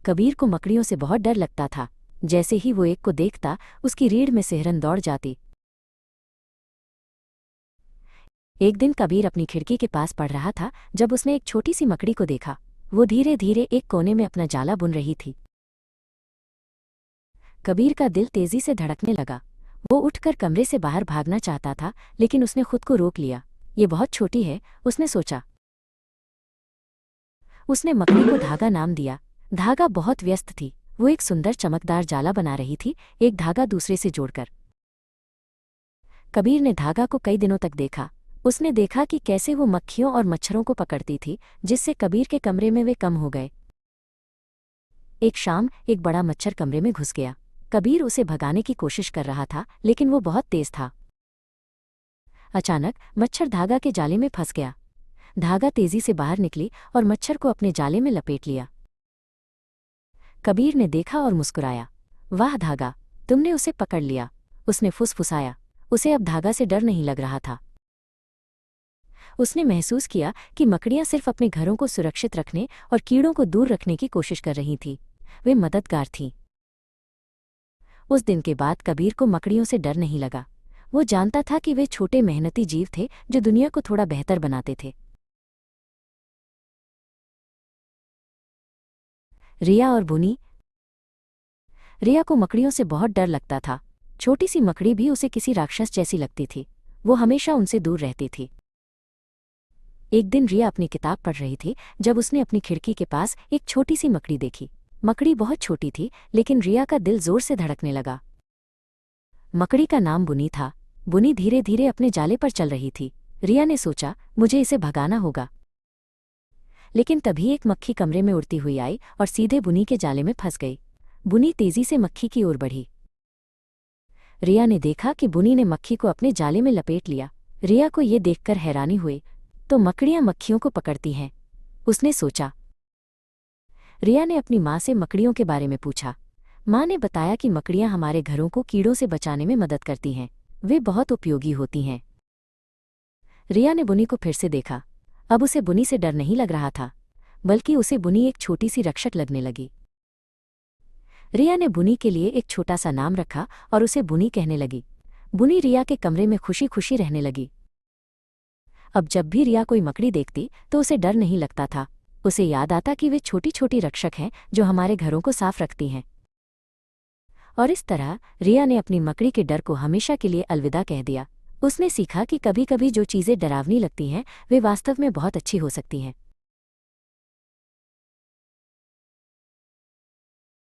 कबीर को मकड़ियों से बहुत डर लगता था। जैसे ही वो एक को देखता, उसकी रीढ़ में सिहरन दौड़ जाती। एक दिन कबीर अपनी खिड़की के पास पड़ रहा था जब उसने एक छोटी सी मकड़ी को देखा। वो धीरे धीरे एक कोने में अपना जाला बुन रही थी। कबीर का दिल तेजी से धड़कने लगा। वो उठकर कमरे से बाहर भागना चाहता था, लेकिन उसने खुद को रोक लिया। ये बहुत छोटी है, उसने सोचा। उसने मकड़ी को धागा नाम दिया। धागा बहुत व्यस्त थी। वो एक सुंदर चमकदार जाला बना रही थी, एक धागा दूसरे से जोड़कर। कबीर ने धागा को कई दिनों तक देखा। उसने देखा कि कैसे वो मक्खियों और मच्छरों को पकड़ती थी, जिससे कबीर के कमरे में वे कम हो गए। एक शाम एक बड़ा मच्छर कमरे में घुस गया। कबीर उसे भगाने की कोशिश कर रहा था, लेकिन वो बहुत तेज था। अचानक मच्छर धागा के जाले में फंस गया। धागा तेजी से बाहर निकली और मच्छर को अपने जाले में लपेट लिया। कबीर ने देखा और मुस्कुराया। वाह धागा, तुमने उसे पकड़ लिया। उसने फुसफुसाया। उसे अब धागा से डर नहीं लग रहा था। उसने महसूस किया कि मकड़ियां सिर्फ अपने घरों को सुरक्षित रखने और कीड़ों को दूर रखने की कोशिश कर रही थीं। वे मददगार थीं। उस दिन के बाद कबीर को मकड़ियों से डर नहीं लगा। वो जानता था कि वे छोटे मेहनती जीव थे जो दुनिया को थोड़ा बेहतर बनाते थे। रिया और बुनी। रिया को मकड़ियों से बहुत डर लगता था। छोटी सी मकड़ी भी उसे किसी राक्षस जैसी लगती थी। वो हमेशा उनसे दूर रहती थी। एक दिन रिया अपनी किताब पढ़ रही थी जब उसने अपनी खिड़की के पास एक छोटी सी मकड़ी देखी। मकड़ी बहुत छोटी थी, लेकिन रिया का दिल जोर से धड़कने लगा। मकड़ी का नाम बुनी था। बुनी धीरे धीरे अपने जाले पर चल रही थी। रिया ने सोचा, मुझे इसे भगाना होगा। लेकिन तभी एक मक्खी कमरे में उड़ती हुई आई और सीधे बुनी के जाले में फंस गई। बुनी तेजी से मक्खी की ओर बढ़ी। रिया ने देखा कि बुनी ने मक्खी को अपने जाले में लपेट लिया। रिया को ये देखकर हैरानी हुई। तो मकड़ियां मक्खियों को पकड़ती हैं, उसने सोचा। रिया ने अपनी माँ से मकड़ियों के बारे में पूछा। माँ ने बताया कि मकड़ियां हमारे घरों को कीड़ों से बचाने में मदद करती हैं। वे बहुत उपयोगी होती हैं। रिया ने बुनी को फिर से देखा। अब उसे बुनी से डर नहीं लग रहा था, बल्कि उसे बुनी एक छोटी सी रक्षक लगने लगी। रिया ने बुनी के लिए एक छोटा सा नाम रखा और उसे बुनी कहने लगी। बुनी रिया के कमरे में खुशी खुशी रहने लगी। अब जब भी रिया कोई मकड़ी देखती तो उसे डर नहीं लगता था। उसे याद आता कि वे छोटी छोटी रक्षक हैं जो हमारे घरों को साफ रखती हैं। और इस तरह रिया ने अपनी मकड़ी के डर को हमेशा के लिए अलविदा कह दिया। उसने सीखा कि कभी कभी जो चीज़ें डरावनी लगती हैं वे वास्तव में बहुत अच्छी हो सकती हैं।